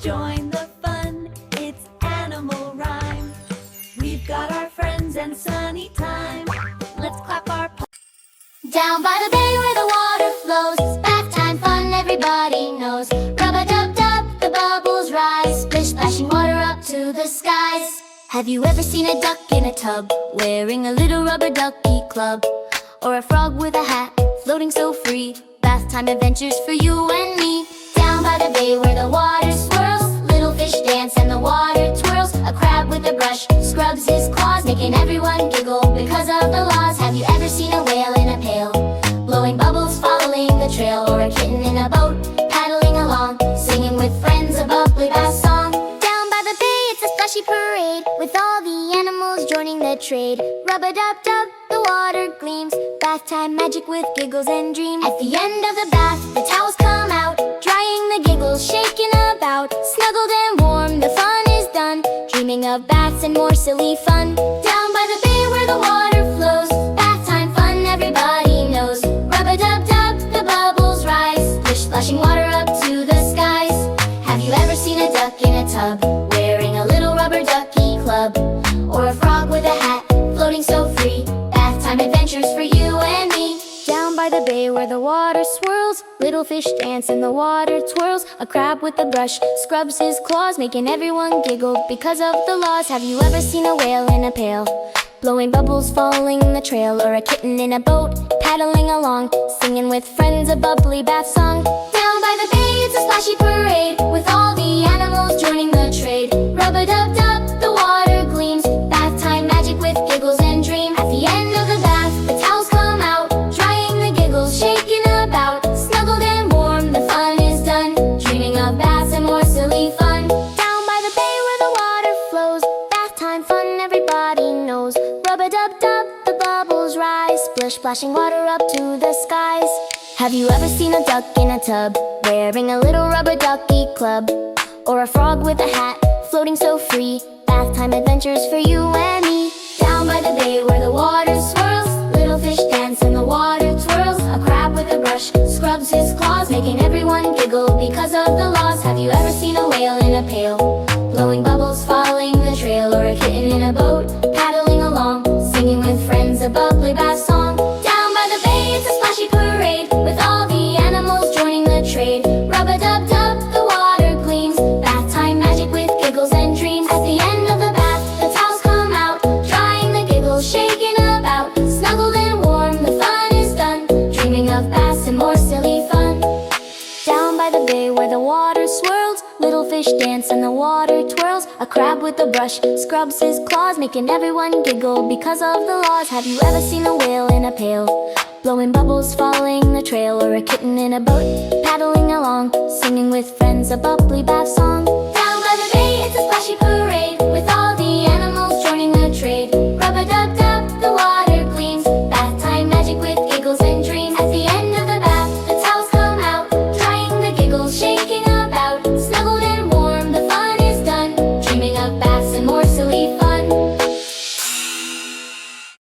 join the fun. It's animal rhyme. We've got our friends and sunny time. Let's clap our paws. Down by the bay where the water flows, bath time fun everybody knows. Rub-a-dub-dub, the bubbles rise, splish splashing water up to the skies. Have you ever seen a duck in a tub, wearing a little rubber ducky club? Or a frog with a hat, floating so free, bath time adventures for you and me. Down by the bay where the water swirls, little fish dance and the water twirls. A crab with a brush scrubs his claws, making everyone giggle because of the laws. Have you ever seen a whale in a pail, blowing bubbles following the trail? Or a kitten in a boat, paddling along, singing with friends a bubbly bass song? Down by the bay it's a splashy parade, with all the animals joining the trade. Rub-a-dub-dub, the water gleams, bath time magic with giggles and dreams. At the end of the bath, the towels come out, drying the giggles, shaking about. Snuggled and warm, the fun is done, dreaming of baths and more silly fun. Down by the bay where the water flows, bath time fun everybody knows. Rub-a-dub-dub, the bubbles rise, splish splashing water up to the skies. Have you ever seen a duck in a tub, wearing a little rubber ducky club? Or a frog with a hat, floating so free, bath time adventures for you and me. Down by the bay where the water swirls, little fish dance and the water twirls. A crab with a brush scrubs his claws, making everyone giggle because of the laws. Have you ever seen a whale in a pail, blowing bubbles following the trail? Or a kitten in a boat, paddling along, singing with friends a bubbly bath song? Down by the bay it's a splashy parade, with all the animals joining the trade. Rub-a-dub-dub, the water gleams, bath time magic with giggles and dreams. At the end of the bath, the towels come out, drying the giggles, shaking about. Snuggled and warm, the fun is done, dreaming of baths and more silly fun. Down by the bay where the water flows, bath time fun everybody knows. Rub-a-dub-dub, the bubbles rise, splish splashing water up to the skies. Have you ever seen a duck in a tub, wearing a little rubber ducky club? Or a frog with a hat, floating so free, bath time adventures for you and me. Down by the bay where the water swirls, little fish dance and the water twirls. A crab with a brush scrubs his claws, making everyone giggle because of the laws. Have you ever seen a whale in a pail, blowing bubbles following the trail? Or a kitten in a boat, paddling along, singing with friends a bubbly bass song? Down by the bay it's a splashy parade, with all the animals joining the trade. Rub-a-dub-dub, the water gleams, bath time magic with giggles and dreams. At the end of the bath, the towels come out, drying the giggles, shaking about. Snuggled and warm, the fun is done, dreaming of baths and more silly fun. Down by the bay where the water swirls, little fish dance and the water twirls. A crab with a brush scrubs his claws, making everyone giggle because of the laws. Have you ever seen a whale in a pail, blowing bubbles following the trail? Or a kitten in a boat, paddling along, singing with friends a bubbly bath song? Down by the bay it's a splashy